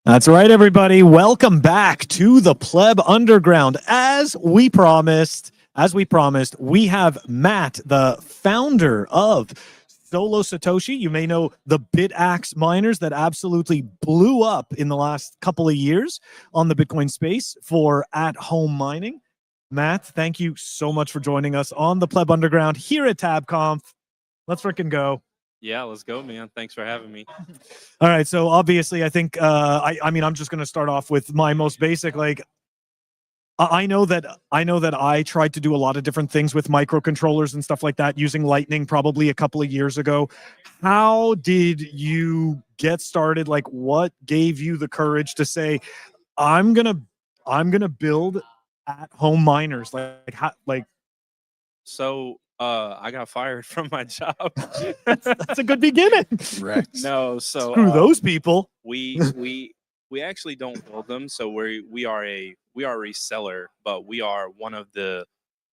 That's right, everybody. Welcome back to the Pleb Underground. As we promised, we have Matt, the founder of SoloSatoshi. You may know the BitAxe miners that absolutely blew up in the last couple of years on the Bitcoin space for at-home mining. Matt, thank you so much for joining us on the Pleb Underground here at TabConf. Let's frickin' go. Yeah, let's go, man. Thanks for having me. All right, so obviously, I think I mean I'm just going to start off with my most basic. Like, I know that I tried to do a lot of different things with microcontrollers and stuff like that using Lightning probably a couple of years ago. How did you get started? Like, what gave you the courage to say, I'm gonna build at home miners? Like how, like So, I got fired from my job. that's a good beginning. Right. No, so Screw those people. we actually don't build them. So we are a reseller, but we are one of the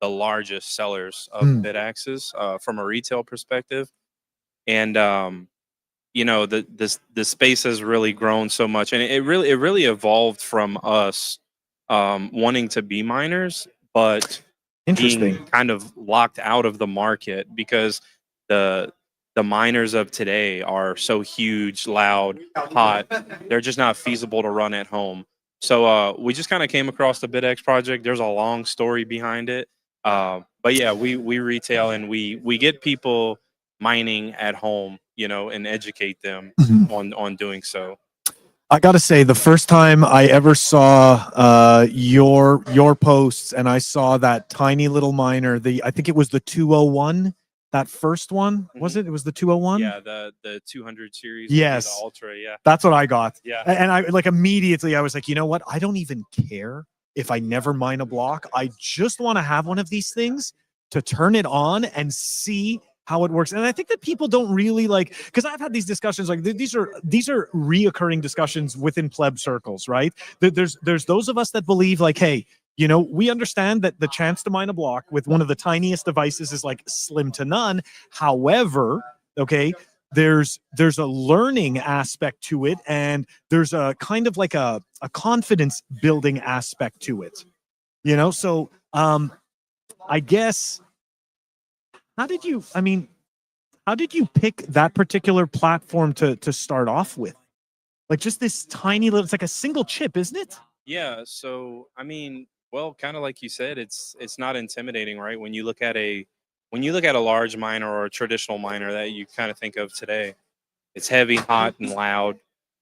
largest sellers of BitAxes from a retail perspective. And the space has really grown so much, and it really evolved from us wanting to be miners, but Interesting. being kind of locked out of the market because the miners of today are so huge, loud, hot. They're just not feasible to run at home. So we just kind of came across the BitX project. There's a long story behind it, but yeah, we retail and we get people mining at home, and educate them on doing so. I gotta say, the first time I ever saw your posts, and I saw that tiny little miner, I think it was the 201. That first one, was it? It was the 201. Yeah, the 200 series. Yes, the Ultra. Yeah, that's what I got. yeah. And I like immediately I was like, you know what? I don't even care if I never mine a block. I just want to have one of these things to turn it on and see how it works. And I think that people don't really like, because I've had these discussions, like these are reoccurring discussions within pleb circles, right? There's those of us that believe like, hey, we understand that the chance to mine a block with one of the tiniest devices is like slim to none. However, okay, there's a learning aspect to it, and there's a kind of like a confidence building aspect to it. So I guess how did you pick that particular platform to start off with? Like just this tiny little, it's like a single chip, isn't it? Yeah, so I mean, well, kind of like you said, it's not intimidating, right? When you look at a large miner or a traditional miner that you kind of think of today, it's heavy, hot, and loud.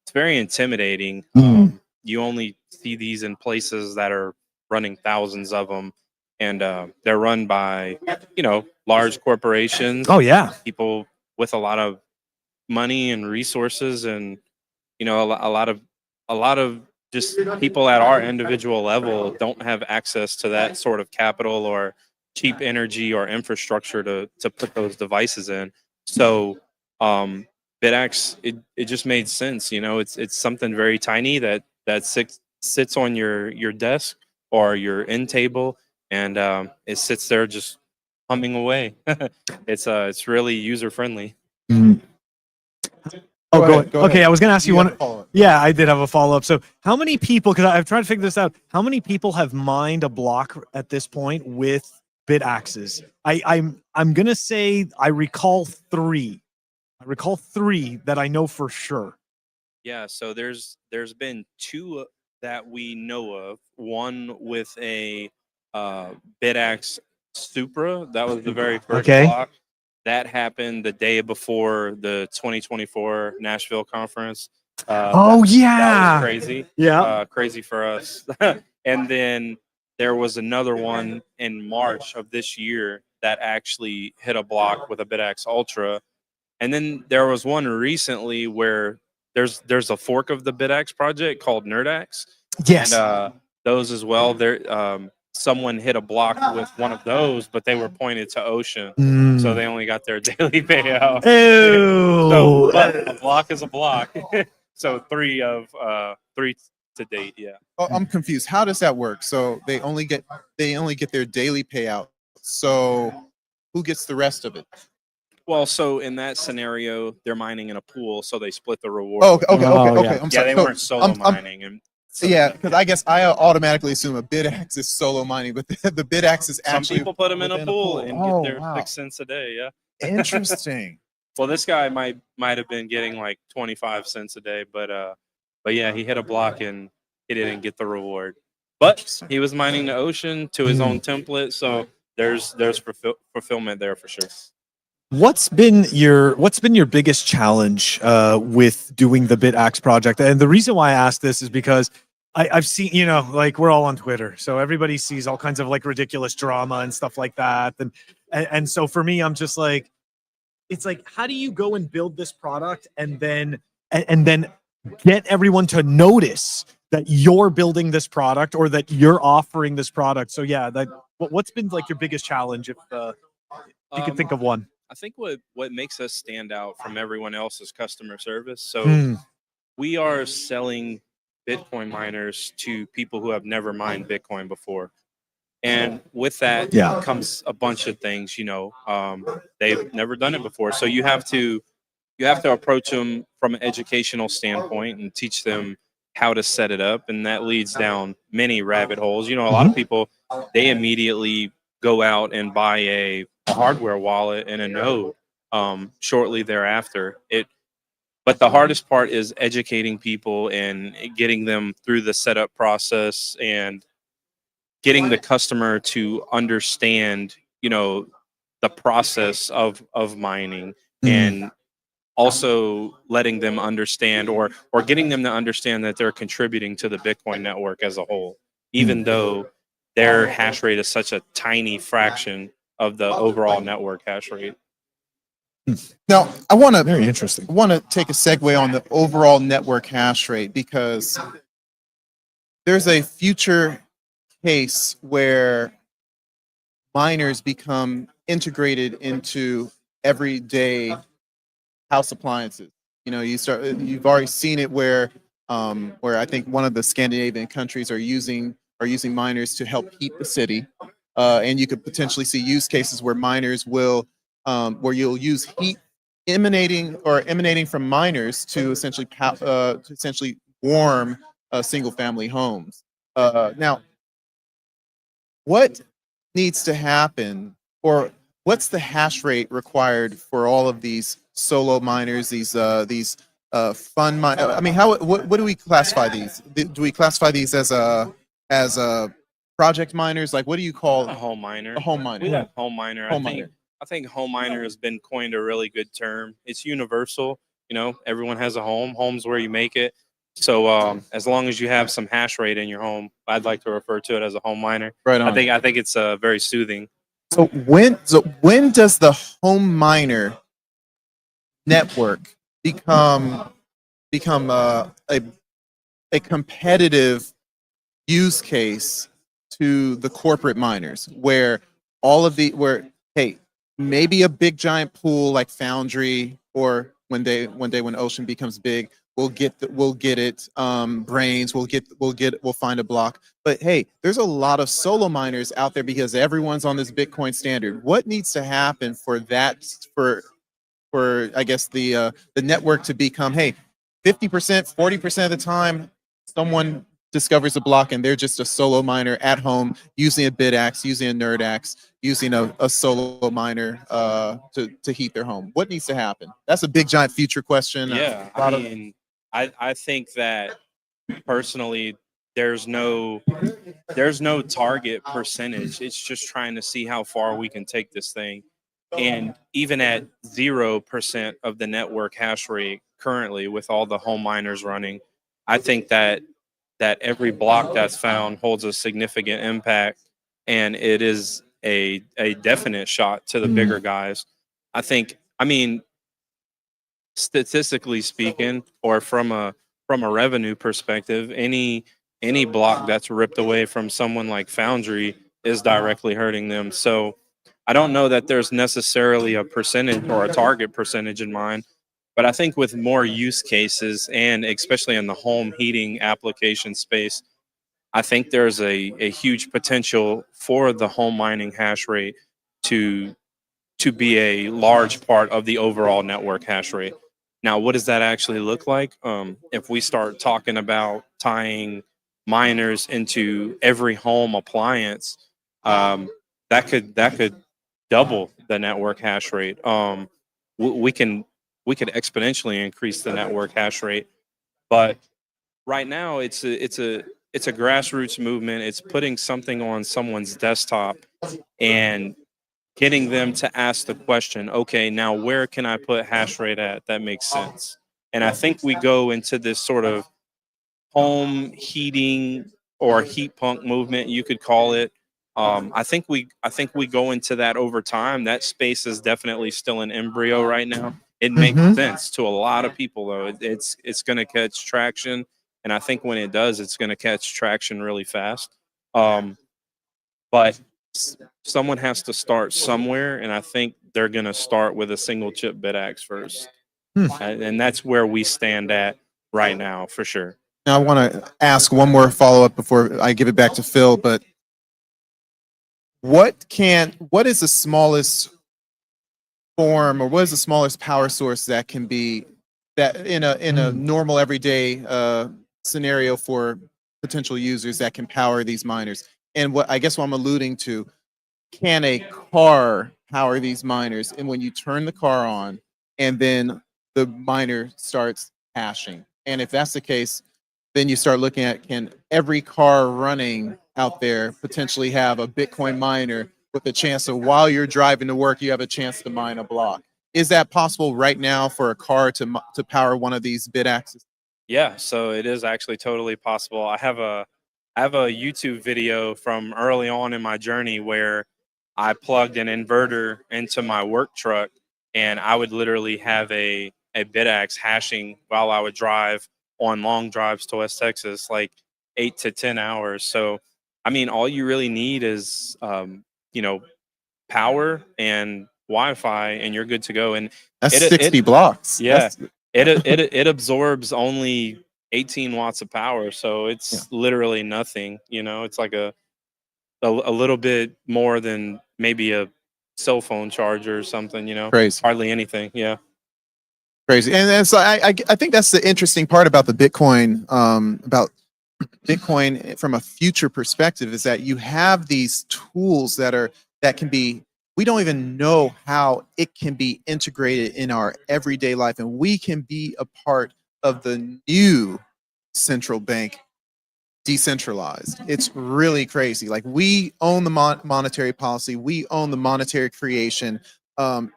It's very intimidating. You only see these in places that are running thousands of them, and they're run by large corporations. Oh yeah. People with a lot of money and resources, and a lot of just people at our individual level don't have access to that sort of capital or cheap energy or infrastructure to put those devices in. So BitAxe, it just made sense. It's something very tiny that sits on your desk or your end table, and it sits there just humming away. It's really user friendly. Oh, Go ahead. Okay, I was going to ask you one. follow-up. Yeah, I did have a follow up. So, how many people? Because I've tried to figure this out. How many people have mined a block at this point with BitAxes? I'm going to say I recall three. That I know for sure. Yeah, so there's been two that we know of. One with a BitAxe Supra. That was the very first Okay. block. That happened the day before the 2024 Nashville conference. Oh that yeah. was crazy. Yeah. Crazy for us. And then there was another one in March of this year that actually hit a block with a BitAxe Ultra. And then there was one recently where there's a fork of the BitAxe project called NerdAxe. Yes. And those as well. Someone hit a block with one of those, but they were pointed to Ocean, so they only got their daily payout. Ew. So, but a block is a block. So three to date. Yeah. Oh, I'm confused. How does that work? So they only get their daily payout. So who gets the rest of it? Well, so in that scenario, they're mining in a pool, so they split the reward. Oh, with okay, them. Oh, okay, yeah. okay. I'm Yeah, sorry. they So, weren't solo mining, and so yeah, because I guess I automatically assume a BitAxe is solo mining, but the BitAxe is some actually people put them in a within pool and Oh, get their wow. 6 cents a day. Yeah. Interesting. Well, this guy might have been getting like 25 cents a day, but yeah, he hit a block and he didn't get the reward. But Interesting. he was mining the ocean to his own template, so there's fulfillment there for sure. What's been your biggest challenge with doing the BitAxe project? And the reason why I ask this is because I've seen, like we're all on Twitter, so everybody sees all kinds of like ridiculous drama and stuff like that. And so for me, I'm just like, it's like, how do you go and build this product and then get everyone to notice that you're building this product or that you're offering this product? So yeah, what's been like your biggest challenge if you could think of one? I think what makes us stand out from everyone else is customer service. So Mm. we are selling Bitcoin miners to people who have never mined Bitcoin before. And with that Yeah. comes a bunch of things, they've never done it before. So you have to approach them from an educational standpoint and teach them how to set it up. And that leads down many rabbit holes. A lot of people, they immediately go out and buy a hardware wallet and a node shortly thereafter. But the hardest part is educating people and getting them through the setup process and getting the customer to understand, the process of mining and also letting them understand or getting them to understand that they're contributing to the Bitcoin network as a whole, even though their hash rate is such a tiny fraction of the overall network hash rate. Now, Very interesting. I want to take a segue on the overall network hash rate because there's a future case where miners become integrated into everyday house appliances. You've already seen it where I think one of the Scandinavian countries are using miners to help heat the city, and you could potentially see use cases where miners will where you'll use heat emanating from miners to essentially warm single family homes. Now, what needs to happen, or what's the hash rate required for all of these solo miners, these fun mine? I mean, what do we classify these? Do we classify these as a project miners? Like, what do you call A home miner. a home miner? We have home miner. Home miner. I think home miner has been coined a really good term. It's universal. Everyone has a home. Home's where you make it. So as long as you have some hash rate in your home, I'd like to refer to it as a home miner. Right on. I think it's very soothing. So when does the home miner network become a competitive use case to the corporate miners, where hey, maybe a big giant pool like Foundry, or when Ocean becomes big, we'll get it. Brains, we'll find a block. But hey, there's a lot of solo miners out there because everyone's on this Bitcoin standard. What needs to happen for that, for I guess the network to become, hey, 50%, 40% of the time, someone discovers a block and they're just a solo miner at home using a BitAxe, using a NerdAxe, using a solo miner to heat their home? What needs to happen? That's a big giant future question. Yeah, I think that personally, there's no target percentage. It's just trying to see how far we can take this thing. And even at 0% of the network hash rate currently, with all the home miners running, I think that every block that's found holds a significant impact, and it is a definite shot to the bigger guys. I mean, statistically speaking, or from a revenue perspective, any block that's ripped away from someone like Foundry is directly hurting them. So I don't know that there's necessarily a percentage or a target percentage in mind, but I think with more use cases, and especially in the home heating application space, I think there's a huge potential for the home mining hash rate to to be a large part of the overall network hash rate. Now, what does that actually look like? If we start talking about tying miners into every home appliance, that could double the network hash rate. We can exponentially increase the network hash rate, but right now it's a grassroots movement. It's putting something on someone's desktop and getting them to ask the question, okay, now where can I put hash rate at that makes sense? And I think we go into this sort of home heating or heat pump movement, you could call it. I think we go into that over time. That space is definitely still an embryo right now. It makes Mhm. sense to a lot of people though. It's going to catch traction, and I think when it does, it's going to catch traction really fast. But someone has to start somewhere, and I think they're going to start with a single chip BitAxe first, Hmm. and that's where we stand at right now for sure. Now I want to ask one more follow up before I give it back to Phil. But what is the smallest form, or what is the smallest power source that can be that in a normal everyday scenario for potential users that can power these miners? And what I'm alluding to, can a car power these miners? And when you turn the car on, and then the miner starts hashing, and if that's the case, then you start looking at, can every car running out there potentially have a Bitcoin miner with a chance of, while you're driving to work, you have a chance to mine a block? Is that possible right now for a car to power one of these BitAxes? Yeah, so it is actually totally possible. I have a YouTube video from early on in my journey where I plugged an inverter into my work truck, and I would literally have a BitAxe hashing while I would drive on long drives to West Texas, like 8 to 10 hours. So I mean, all you really need is you know, power and Wi-Fi, and you're good to go. And That's it 60 blocks. yeah, it absorbs only 18 watts of power, so Yeah. it's literally nothing. It's like a little bit more than maybe a cell phone charger or something. Crazy. Hardly anything. Yeah. Crazy. And so I think that's the interesting part about the about Bitcoin from a future perspective, is that you have these tools that can be, we don't even know how it can be integrated in our everyday life, and we can be a part of the new central bank decentralized. It's really crazy. Like, we own the monetary policy, we own the monetary creation.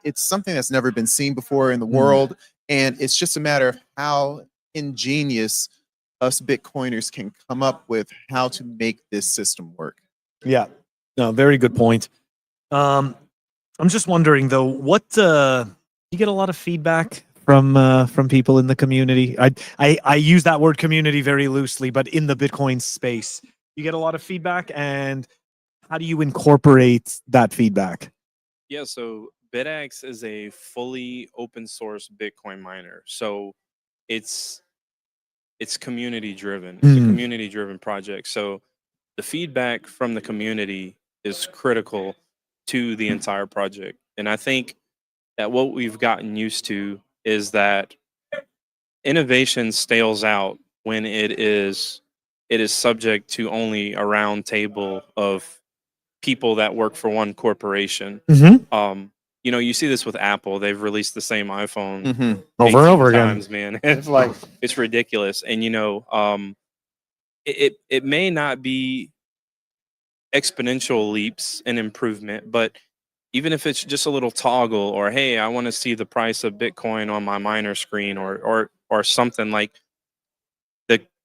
It's something that's never been seen before in the world, and it's just a matter of how ingenious us Bitcoiners can come up with how to make this system work. Yeah, no, very good point. I'm just wondering though, what you get a lot of feedback from people in the community. I use that word community very loosely, but in the Bitcoin space, you get a lot of feedback, and how do you incorporate that feedback? Yeah. So BitAxe is a fully open source Bitcoin miner. So it's community driven. It's a community driven project. So the feedback from the community is critical to the entire project. And I think that what we've gotten used to is that innovation stales out when it is subject to only a round table of people that work for one corporation. You see this with Apple. They've released the same iPhone Over and 18 over again. times, man. It's like, it's ridiculous. And it may not be exponential leaps in improvement, but even if it's just a little toggle, or hey, I want to see the price of Bitcoin on my miner screen, or something, like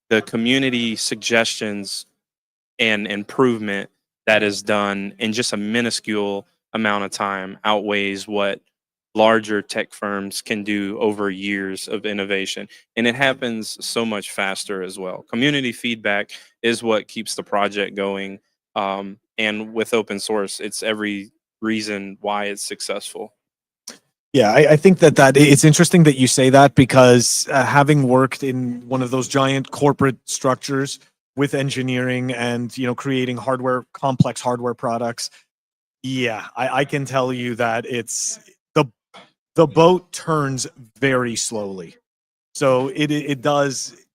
the community suggestions and improvement that is done in just a minuscule amount of time outweighs what larger tech firms can do over years of innovation. And it happens so much faster as well. Community feedback is what keeps the project going. And with open source, it's every reason why it's successful. Yeah, I think that it's interesting that you say that, because having worked in one of those giant corporate structures with engineering and creating complex hardware products, Yeah, I can tell you that it's the boat turns very slowly. So it does.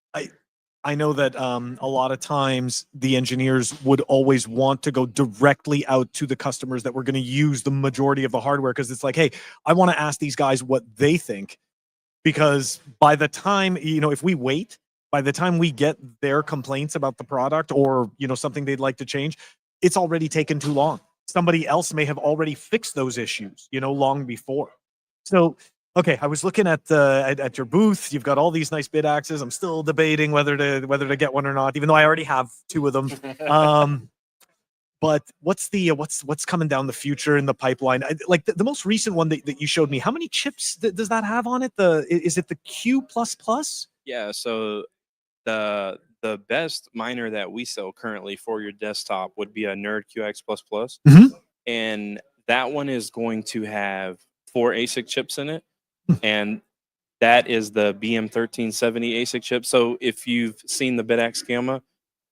I know that a lot of times the engineers would always want to go directly out to the customers that were going to use the majority of the hardware, because it's like, hey, I want to ask these guys what they think, because by the time, if we wait, by the time we get their complaints about the product, or something they'd like to change, it's already taken too long. Somebody else may have already fixed those issues long before. So okay, I was looking at at your booth. You've got all these nice BitAxes. I'm still debating whether to get one or not, even though I already have 2 of them. But what's coming down the future in the pipeline? Like the most recent one that you showed me, how many chips does that have on it? Is it the Q++? Yeah, so the best miner that we sell currently for your desktop would be a Nerd QX++. Mhm. And that one is going to have 4 ASIC chips in it, and that is the BM1370 ASIC chip. So if you've seen the BitAxe Gamma,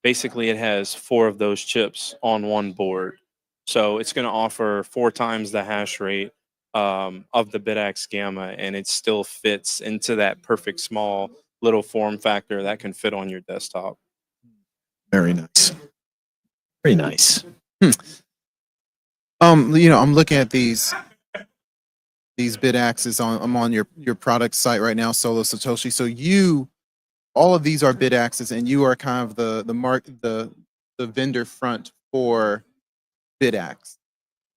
basically it has 4 of those chips on one board. So it's going to offer 4 times the hash rate of the BitAxe Gamma, and it still fits into that perfect small little form factor that can fit on your desktop. Very nice. Very nice. I'm looking at these BitAxes I'm on your product site right now, SoloSatoshi. So all of these are BitAxes, and you are kind of the vendor front for BitAxe. Is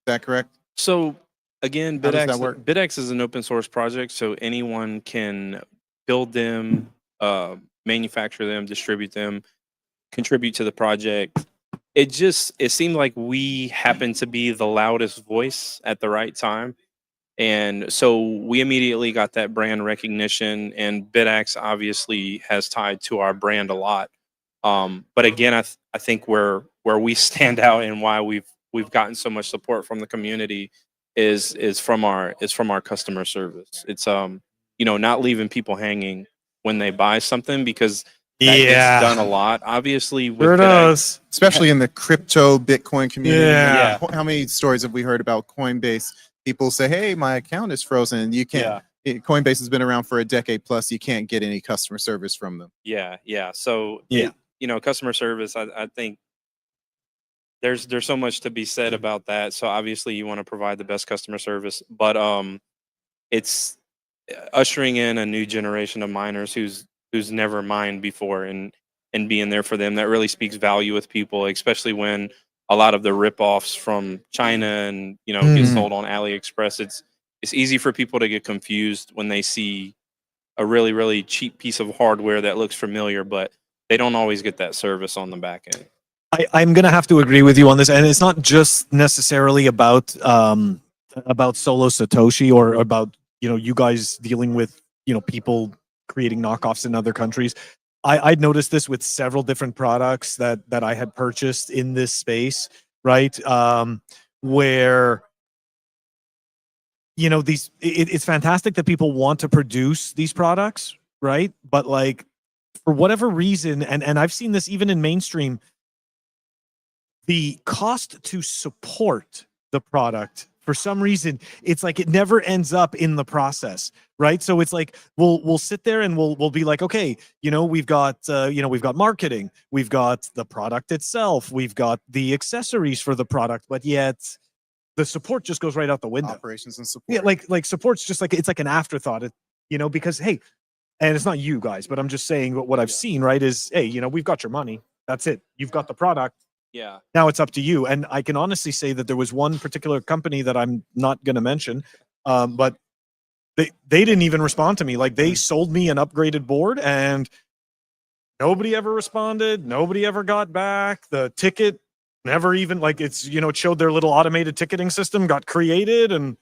that correct? So again, How does that work? BitAxe is an open source project, so anyone can build them, manufacture them, distribute them, contribute to the project. It seemed like we happened to be the loudest voice at the right time. And so we immediately got that brand recognition, and BitAxe obviously has tied to our brand a lot. But again, I think where we stand out and why we've gotten so much support from the community is from our customer service. It's not leaving people hanging when they buy something, because that gets done a lot. Obviously, with Sure does. Especially in the crypto Bitcoin community. Yeah. How many stories have we heard about Coinbase? People say, "Hey, my account is frozen." You can't. Coinbase has been around for a decade plus. You can't get any customer service from them. Yeah. So Yeah. customer service. I think there's so much to be said about that. So obviously, you want to provide the best customer service, but it's ushering in a new generation of miners who's never mined before, and being there for them. That really speaks value with people, especially when a lot of the rip-offs from China and get sold on AliExpress. It's easy for people to get confused when they see a really, really cheap piece of hardware that looks familiar, but they don't always get that service on the back end. I'm going to have to agree with you on this, and it's not just necessarily about SoloSatoshi, or about you guys dealing with people creating knockoffs in other countries. I'd noticed this with several different products that I had purchased in this space, right? Where it's fantastic that people want to produce these products, right? But like, for whatever reason, and I've seen this even in mainstream, the cost to support the product, for some reason, it's like it never ends up in the process, right? So it's like we'll sit there and we'll be like, okay, we've got marketing, we've got the product itself, we've got the accessories for the product, but yet the support just goes right out the window. Operations and support. Yeah, like support's just like, it's like an afterthought, because hey, and it's not you guys, but I'm just saying what I've seen, right? Is, hey, we've got your money. That's it. You've got the product. Yeah. Now it's up to you. And I can honestly say that there was one particular company that I'm not going to mention, but they didn't even respond to me. Like, they sold me an upgraded board, and nobody ever responded. Nobody ever got back. The ticket never even, like, it showed their little automated ticketing system got created, and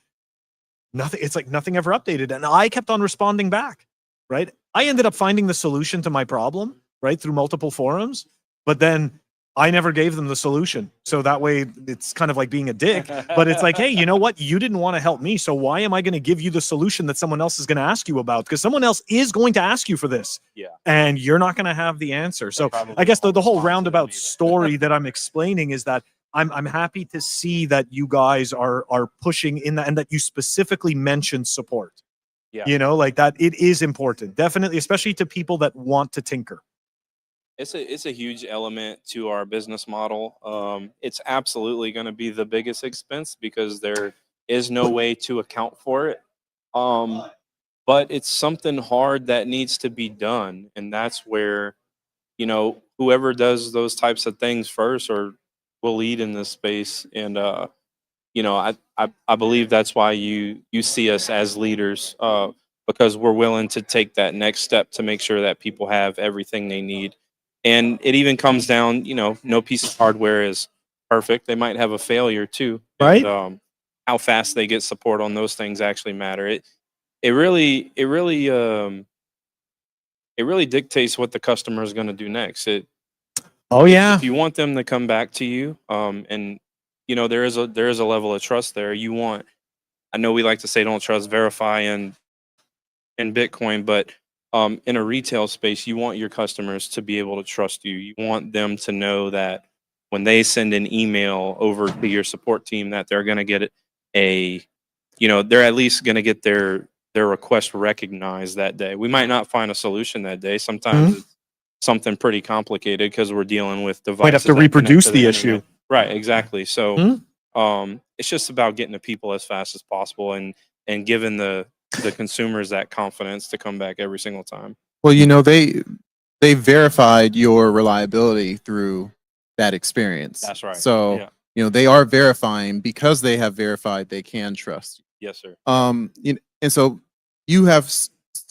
nothing. It's like nothing ever updated. And I kept on responding back, right? I ended up finding the solution to my problem, right, through multiple forums, but then I never gave them the solution. So that way it's kind of like being a dick, but it's like, hey, you know what? You didn't want to help me. So why am I going to give you the solution that someone else is going to ask you about? Because someone else is going to ask you for this. Yeah. And you're not going to have the answer. So I guess the whole roundabout story that I'm explaining is that I'm happy to see that you guys are pushing in that, and that you specifically mentioned support. Yeah. You know, like that, it is important, definitely, especially to people that want to tinker. It's a huge element to our business model. It's absolutely going to be the biggest expense because there is no way to account for it. But it's something hard that needs to be done, and that's where, you know, whoever does those types of things first or will lead in this space. And you know, I believe that's why you see us as leaders, because we're willing to take that next step to make sure that people have everything they need. And it even comes down, you know, no piece of hardware is perfect. They might have a failure too. Right. And how fast they get support on those things actually matter. It really dictates what the customer is going to do next. Oh yeah. If you want them to come back to you, and you know there is a level of trust there. You want, I know we like to say don't trust, verify in Bitcoin, but in a retail space, you want your customers to be able to trust you. You want them to know that when they send an email over to your support team, that they're going to get they're at least going to get their request recognized that day. We might not find a solution that day. Sometimes it's something pretty complicated because we're dealing with devices. Might have to that connect reproduce to the internet. issue. Right, exactly. So it's just about getting to people as fast as possible and giving the consumers that confidence to come back every single time. Well, you know, they verified your reliability through that experience. That's right. So, Yeah. you know, they are verifying because they have verified they can trust you. Yes, sir. And so you have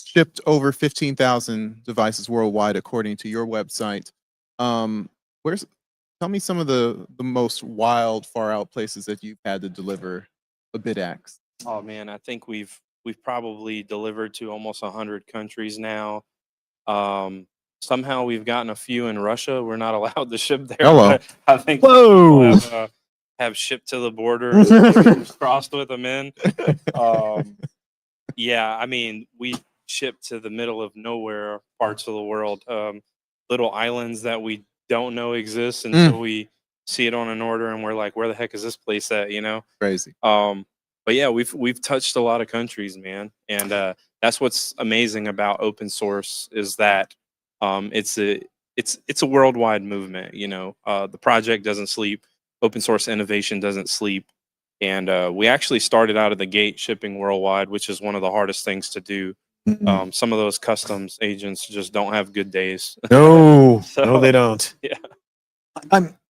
shipped over 15,000 devices worldwide, according to your website. Tell me some of the most wild, far out places that you've had to deliver a BitAxe. Oh man, I think we've probably delivered to almost 100 countries now. Somehow we've gotten a few in Russia. We're not allowed to ship there. Hello. But I think Whoa. people have shipped to the border and crossed with them in. Yeah, I mean, we ship to the middle of nowhere parts of the world, little islands that we don't know exist until we see it on an order, and we're like, "Where the heck is this place at?" You know? Crazy. But yeah, we've touched a lot of countries, man, and that's what's amazing about open source is that it's a worldwide movement. You know, the project doesn't sleep. Open source innovation doesn't sleep. And we actually started out of the gate shipping worldwide, which is one of the hardest things to do. Some of those customs agents just don't have good days. No, So, no, they don't. Yeah.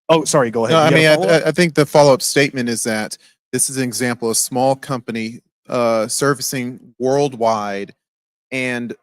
Oh, sorry. Go ahead. No, I You mean, got a follow-up? I think the follow-up statement is that this is an example of a small company servicing worldwide, and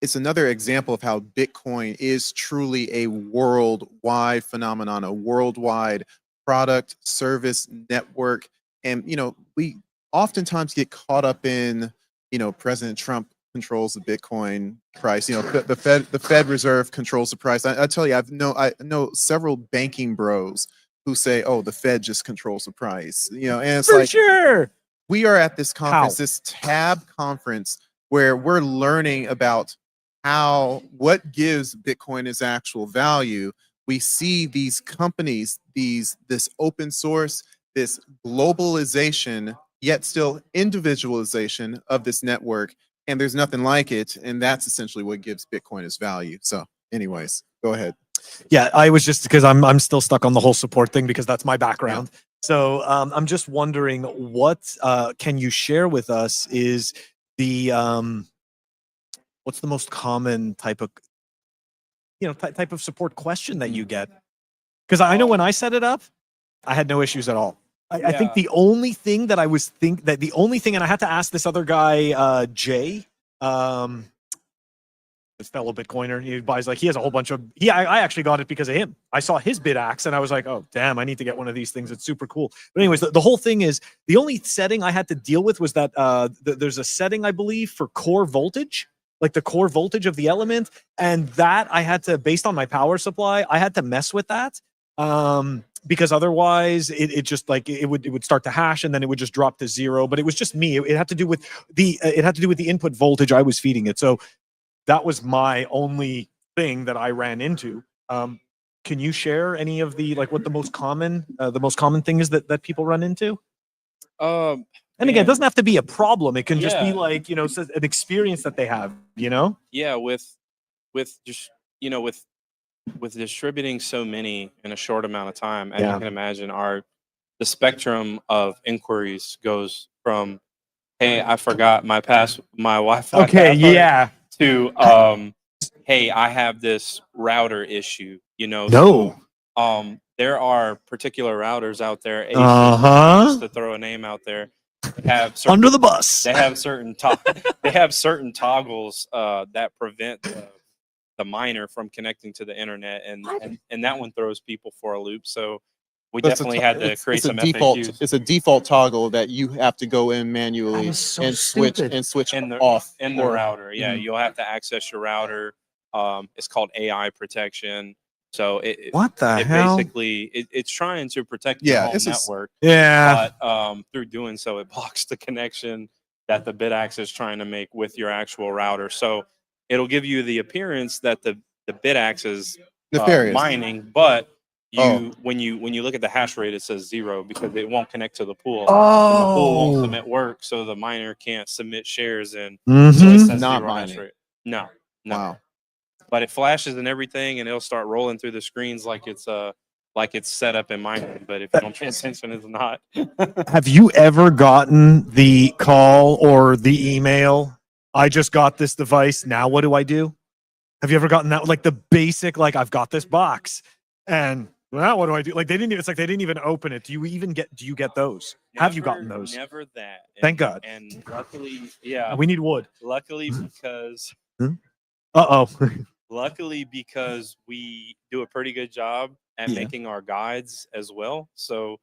it's another example of how Bitcoin is truly a worldwide phenomenon, a worldwide product, service, network. And, you know, we oftentimes get caught up in, you know, President Trump controls the Bitcoin price. You know, the Fed Reserve controls the price. I tell you, I know several banking bros who say, "Oh, the Fed just controls the price." You know, and it's For like sure. we are at this conference, How? this Tab conference, where we're learning about what gives Bitcoin its actual value. We see these companies, this open source, this globalization, yet still individualization of this network, and there's nothing like it. And that's essentially what gives Bitcoin its value. So, anyways, go ahead. Yeah, I was just because I'm still stuck on the whole support thing because that's my background. Yeah. So I'm just wondering what can you share with us is the what's the most common type of type of support question that you get? Because I know when I set it up, I had no issues at all. I think the only thing that and I had to ask this other guy, Jay, this fellow Bitcoiner, he has a whole bunch of, I actually got it because of him. I saw his BitAxe and I was like, oh, damn, I need to get one of these things. It's super cool. But anyways, the whole thing is, the only setting I had to deal with was that there's a setting, I believe, for core voltage, like the core voltage of the element. And that I had to, based on my power supply, I had to mess with that. Because otherwise it just like it would start to hash and then it would just drop to zero. But it was just me. It had to do with the input voltage I was feeding it. So that was my only thing that I ran into. can you share any of the like what the most common thing is that people run into? And again, it doesn't have to be a problem. It can just be like, you know, an experience that they have, you know? Yeah, with just with distributing so many in a short amount of time, as you can imagine, the spectrum of inquiries goes from, hey, I forgot my Wi-Fi password to hey, I have this router issue, you know. No. So there are particular routers out there, just to throw a name out there, have certain, under the bus. They have certain toggles that prevent the miner from connecting to the internet, and that one throws people for a loop. So we definitely had to create some FAQs. It's a default toggle that you have to go in manually and switch off in the router. Yeah, you'll have to access your router. It's called AI protection. So what the hell? Basically, it's trying to protect your home network. But through doing so, it blocks the connection that the BitAxe is trying to make with your actual router. So it'll give you the appearance that the BitAxe is mining, but when you look at the hash rate, it says 0 because it won't connect to the pool. And the pool won't submit work, so the miner can't submit shares in. So it says not 0 mining. hash rate. No. Wow. But it flashes and everything, and it'll start rolling through the screens like it's set up in mining. But if you don't pay attention, it's not. Have you ever gotten the call or the email? I just got this device. Now what do I do? Have you ever gotten that? Like the basic, like I've got this box, and well, what do I do? Like it's like they didn't even open it. Do you get those? Have you gotten those? Never that. Thank God. And luckily, yeah. We need wood. Luckily, because. Luckily, because we do a pretty good job at making our guides as well. So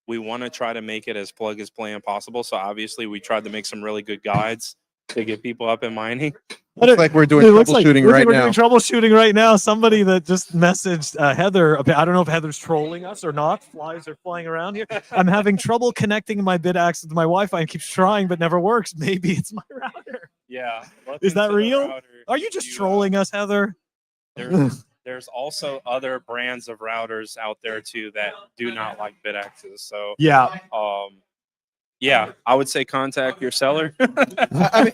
we want to try to make it as plug and play as possible. So obviously we tried to make some really good guides to get people up in mining. Looks like we're doing troubleshooting right now. We're doing troubleshooting right now. Somebody that just messaged Heather. I don't know if Heather's trolling us or not. Flies are flying around here. I'm having trouble connecting my BitAxe to my Wi-Fi and keeps trying but never works. Maybe it's my router. Yeah. Is that real? Are you just trolling us, Heather? There's also other brands of routers out there too that do not like BitAxes. So yeah, I would say contact your seller. I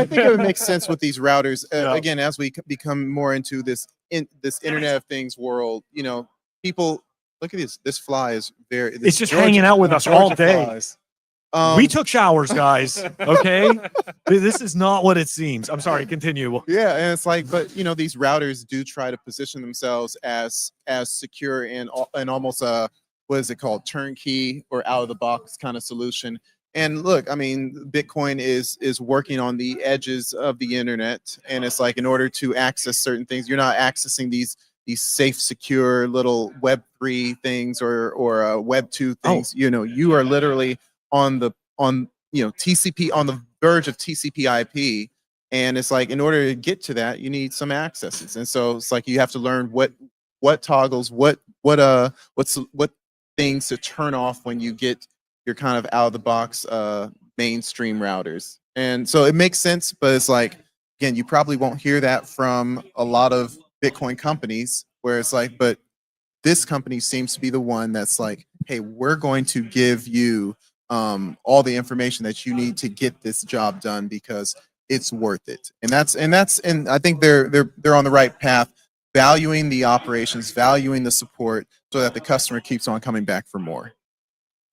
think it would make sense with these routers. Again, as we become more into this Internet of Things world, you know, people look at this. This fly is very. It's just hanging out with us all day. We took showers, guys. Okay, this is not what it seems. I'm sorry. Continue. Yeah, and it's like, but you know, these routers do try to position themselves as secure and almost a what is it called, turnkey or out of the box kind of solution. And look, I mean, Bitcoin is working on the edges of the internet, and it's like in order to access certain things, you're not accessing these safe, secure little Web3 things or Web2 things. You know, you are literally on TCP, on the verge of TCP/IP, and it's like in order to get to that, you need some accesses, and so it's like you have to learn what toggles, what things to turn off when you get your kind of out of the box mainstream routers. And so it makes sense, but it's like, again, you probably won't hear that from a lot of Bitcoin companies where it's like, but this company seems to be the one that's like, hey, we're going to give you all the information that you need to get this job done because it's worth it. And I think they're on the right path, valuing the operations, valuing the support so that the customer keeps on coming back for more.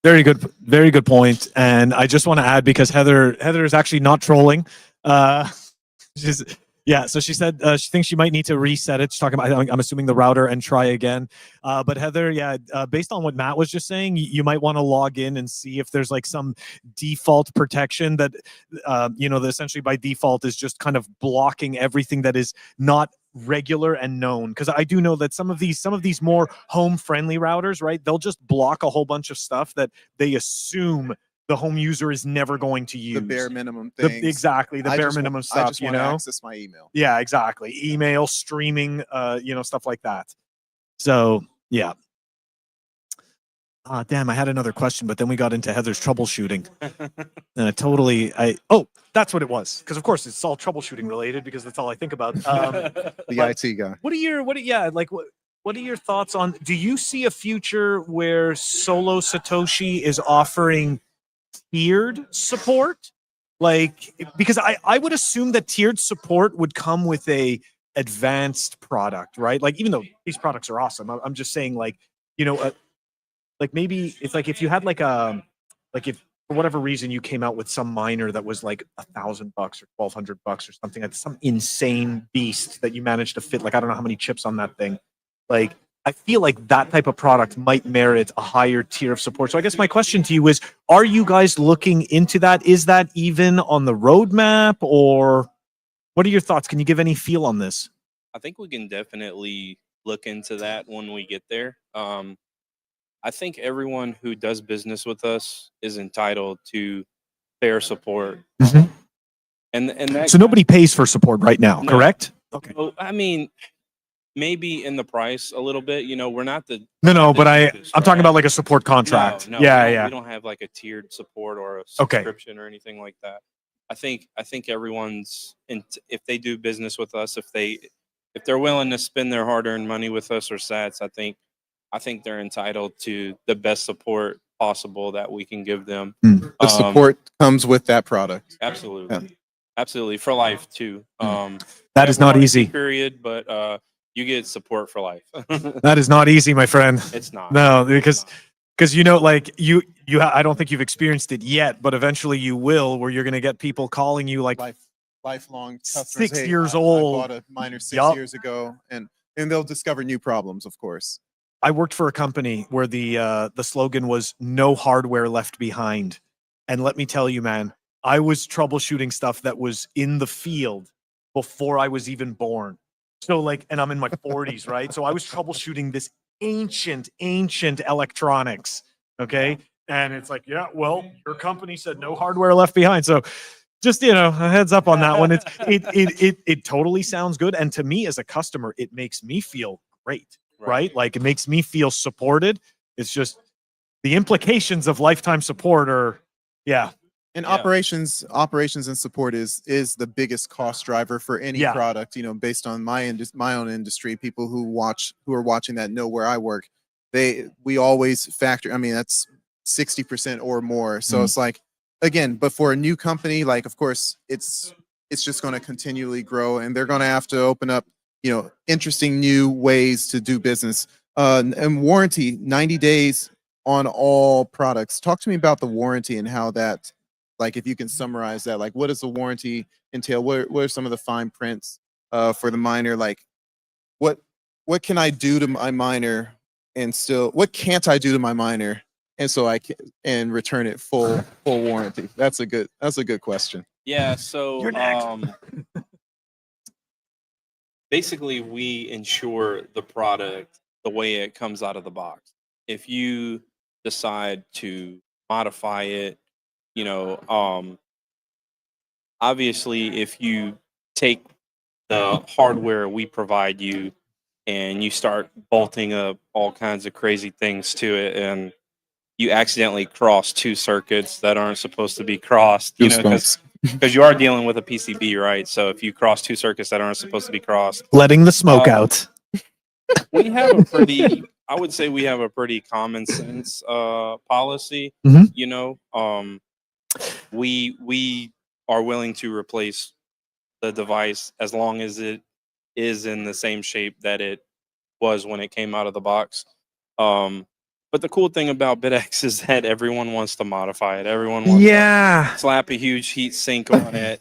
Very good point. And I just want to add, because Heather is actually not trolling. So she said she thinks she might need to reset it. She's talking about, I'm assuming, the router and try again. But Heather, based on what Matt was just saying, you might want to log in and see if there's like some default protection that, that essentially by default is just kind of blocking everything that is not regular and known. Because I do know that some of these more home-friendly routers, right, they'll just block a whole bunch of stuff that they assume the home user is never going to use. The bare minimum things. The bare minimum stuff. I just want to access my email. Yeah, exactly. Email, streaming, stuff like that. So yeah. Damn, I had another question, but then we got into Heather's troubleshooting. And oh, that's what it was. Because of course it's all troubleshooting related because that's all I think about. The But IT guy. what are your thoughts on, do you see a future where SoloSatoshi is offering tiered support? Like, because I would assume that tiered support would come with a advanced product, right? Like, even though these products are awesome, I'm just saying, like, like maybe it's like if you had like if for whatever reason you came out with some miner that was like $1,000 or $1,200 or something, like some insane beast that you managed to fit, like, I don't know how many chips on that thing. Like, I feel like that type of product might merit a higher tier of support. So I guess my question to you is, are you guys looking into that? Is that even on the roadmap, or what are your thoughts? Can you give any feel on this? I think we can definitely look into that when we get there. I think everyone who does business with us is entitled to fair support. Mhm. And that, So nobody pays for support right now, No. correct? Okay. well, I mean, maybe in the price a little bit. We're not the No, but the cheapest, I'm talking right? about like a support contract. No, Yeah, we don't have like a tiered support or a Okay. subscription or anything like that. I think everyone's if they do business with us, if they're willing to spend their hard-earned money with us or sats, I think they're entitled to the best support possible that we can give them. The support comes with that product. Absolutely. Yeah. Absolutely, for life too. That is not warranty easy. Period, but you get support for life. That is not easy, my friend. It's not. No, It's not. because like I don't think you've experienced it yet, but eventually you will, where you're going to get people calling you like Lifelong customers. 6 Hey, years I old. bought a miner 6 Yup. years ago, and they'll discover new problems, of course. I worked for a company where the slogan was "No hardware left behind," and let me tell you, man, I was troubleshooting stuff that was in the field before I was even born. So like, and I'm in my 40s, right? So I was troubleshooting this ancient electronics. Okay, and it's like, yeah, well, your company said no hardware left behind, so just a heads up on that one. It totally sounds good, and to me as a customer, it makes me feel great. Right? Like, it makes me feel supported. It's just the implications of lifetime support are, yeah. And Yeah. operations and support is the biggest cost driver for any Yeah. product. Based on my own industry, people who are watching that know where I work. We always factor. I mean, that's 60% or more. So it's like, again, but for a new company, like, of course, it's just going to continually grow, and they're going to have to open up interesting new ways to do business. And warranty, 90 days on all products. Talk to me about the warranty and how that, like, if you can summarize that, like, what does the warranty entail? What are some of the fine prints for the miner? Like, what can I do to my miner what can't I do to my miner and so I can return it full warranty? That's a good question. Yeah. So You're next. basically, we ensure the product the way it comes out of the box. If you decide to modify it, obviously, if you take the hardware we provide you and you start bolting up all kinds of crazy things to it, and you accidentally cross two circuits that aren't supposed to be crossed, because you are dealing with a PCB, right? So if you cross two circuits that aren't supposed to be crossed, Letting the smoke out. we have a pretty, I would say we have a pretty common sense policy. Mhm. We are willing to replace the device as long as it is in the same shape that it was when it came out of the box. But the cool thing about BitAxe is that everyone wants to modify it. Everyone wants Yeah. to slap a huge heat sink on it.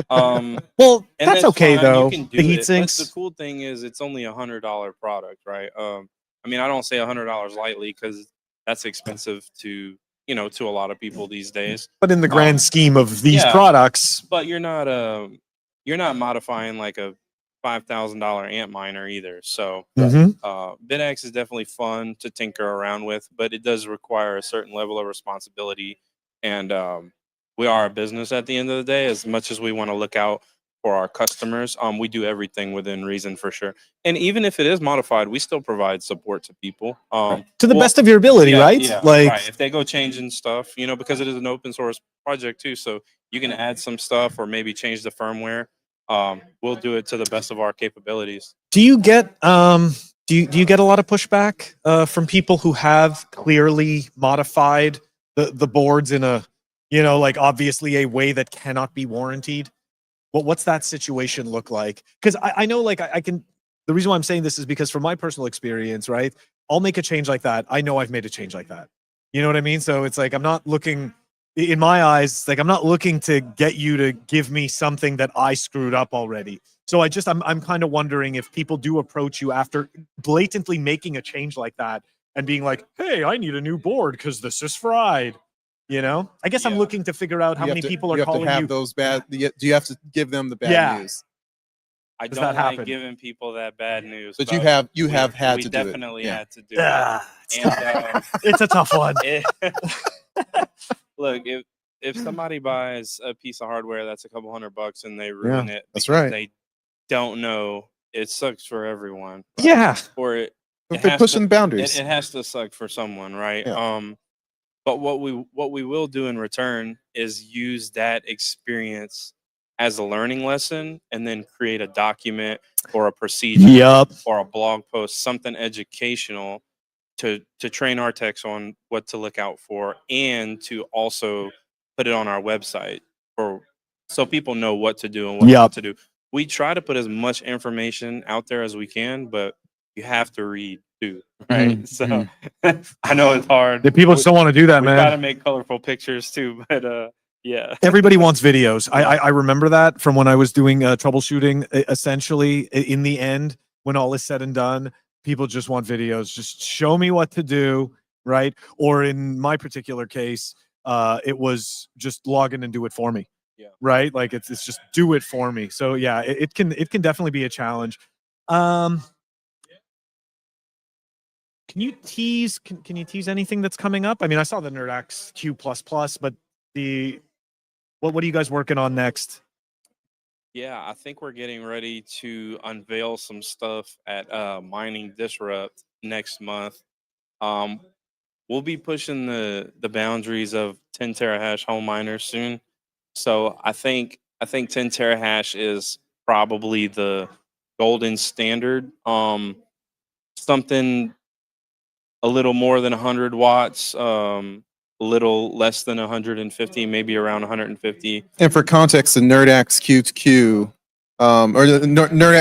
Well, And that's okay fine. though. You can do The heat it. sinks. But the cool thing is it's only $100 product, right? I mean, I don't say $100 lightly because that's expensive to a lot of people these days. But in the grand scheme of these yeah. products, But you're not modifying like a $5,000 amp miner either. So mhm. BitAxe is definitely fun to tinker around with, but it does require a certain level of responsibility. And we are a business at the end of the day. As much as we want to look out for our customers. We do everything within reason for sure. And even if it is modified, we still provide support to people. To the best of your ability, right? Yeah, Like, right. If they go changing stuff, you know, because it is an open source project too, so you can add some stuff or maybe change the firmware. We'll do it to the best of our capabilities. do you get do you get a lot of pushback from people who have clearly modified the boards in a, you know, like obviously a way that cannot be warranted? What's that situation look like? Because I know, like, I can, the reason why I'm saying this is because from my personal experience, right, I'll make a change like that. I know I've made a change like that. You know what I mean? So it's like, I'm not looking, in my eyes, like, I'm not looking to get you to give me something that I screwed up already. So I'm kind of wondering if people do approach you after blatantly making a change like that and being like, hey, I need a new board because this is fried. You know, I guess I'm looking to figure out how many people are calling you. those bad. Do you have to give them the bad news? I Does don't that like happen? giving people that bad news. But you have had we to do it. definitely Yeah. had to do it. And, It's a tough one. Look, if somebody buys a piece of hardware that's a couple $100 and they ruin it that's because right. they don't know, it sucks for everyone. Yeah. Or it If they're pushing boundaries. it has to suck for someone, right? Yeah. But what we will do in return is use that experience as a learning lesson and then create a document or a procedure Yep. or a blog post, something educational to train our techs on what to look out for and to also put it on our website so people know what to do and what not to do. We try to put as much information out there as we can, but you have to read too, right? So I know it's hard. The people still want to do that, We man. gotta make colorful pictures too, but yeah. Everybody wants videos. I remember that from when I was doing troubleshooting. Essentially, in the end, when all is said and done, people just want videos. Just show me what to do, right? Or in my particular case, it was just log in and do it for me. Yeah. Right? Like it's just do it for me. So yeah, it can definitely be a challenge. Can you tease? Can you tease anything that's coming up? I mean, I saw the NerdAxe Q++, but what are you guys working on next? Yeah, I think we're getting ready to unveil some stuff at Mining Disrupt next month. We'll be pushing the boundaries of 10 terahash home miners soon. So I think 10 terahash is probably the golden standard. Something a little more than 100 watts, a little less than 150, maybe around 150. And for context, the NerdAxe Q2Q, or the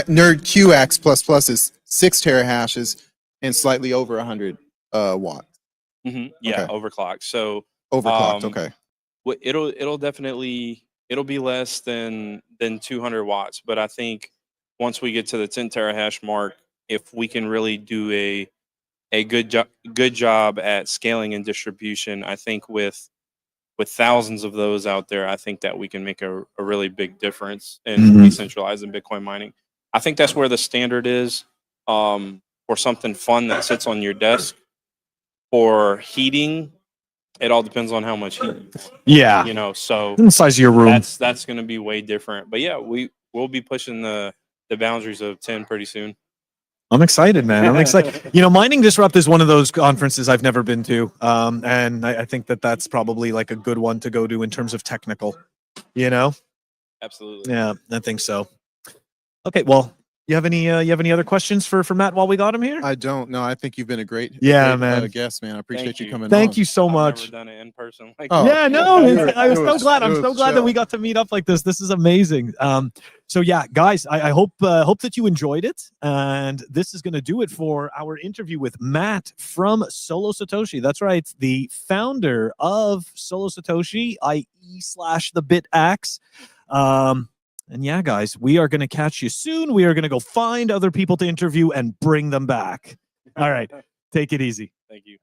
NerdQX plus plus is 6 terahashes and slightly over 100 watts. Yeah, Okay. overclocked. So Overclocked. Okay. it'll definitely be less than 200 watts, but I think once we get to the 10 terahash mark, if we can really do a good job at scaling and distribution, I think with thousands of those out there, I think that we can make a really big difference in decentralizing Bitcoin mining. I think that's where the standard is for something fun that sits on your desk. For heating, it all depends on how much heat you want. Yeah. You know, so the size of your room. that's going to be way different. But yeah, we'll be pushing the boundaries of 10 pretty soon. I'm excited, man. I'm excited. You know, Mining Disrupt is one of those conferences I've never been to. And I think that's probably like a good one to go to in terms of technical, you know? Absolutely. Yeah, I think so. Okay, well, you have any other questions for Matt while we got him here? I don't know. I think you've been a great man. guest, man. I appreciate you coming on. Thank you so I've much. never done it in person. Yeah, no, I was so glad. I'm it so was glad that chill. we got to meet up like this. This is amazing. So yeah, guys, I hope that you enjoyed it. And this is going to do it for our interview with Matt from SoloSatoshi. That's right, the founder of SoloSatoshi, i.e. / the BitAxe. And yeah, guys, we are going to catch you soon. We are going to go find other people to interview and bring them back. All right, take it easy. Thank you.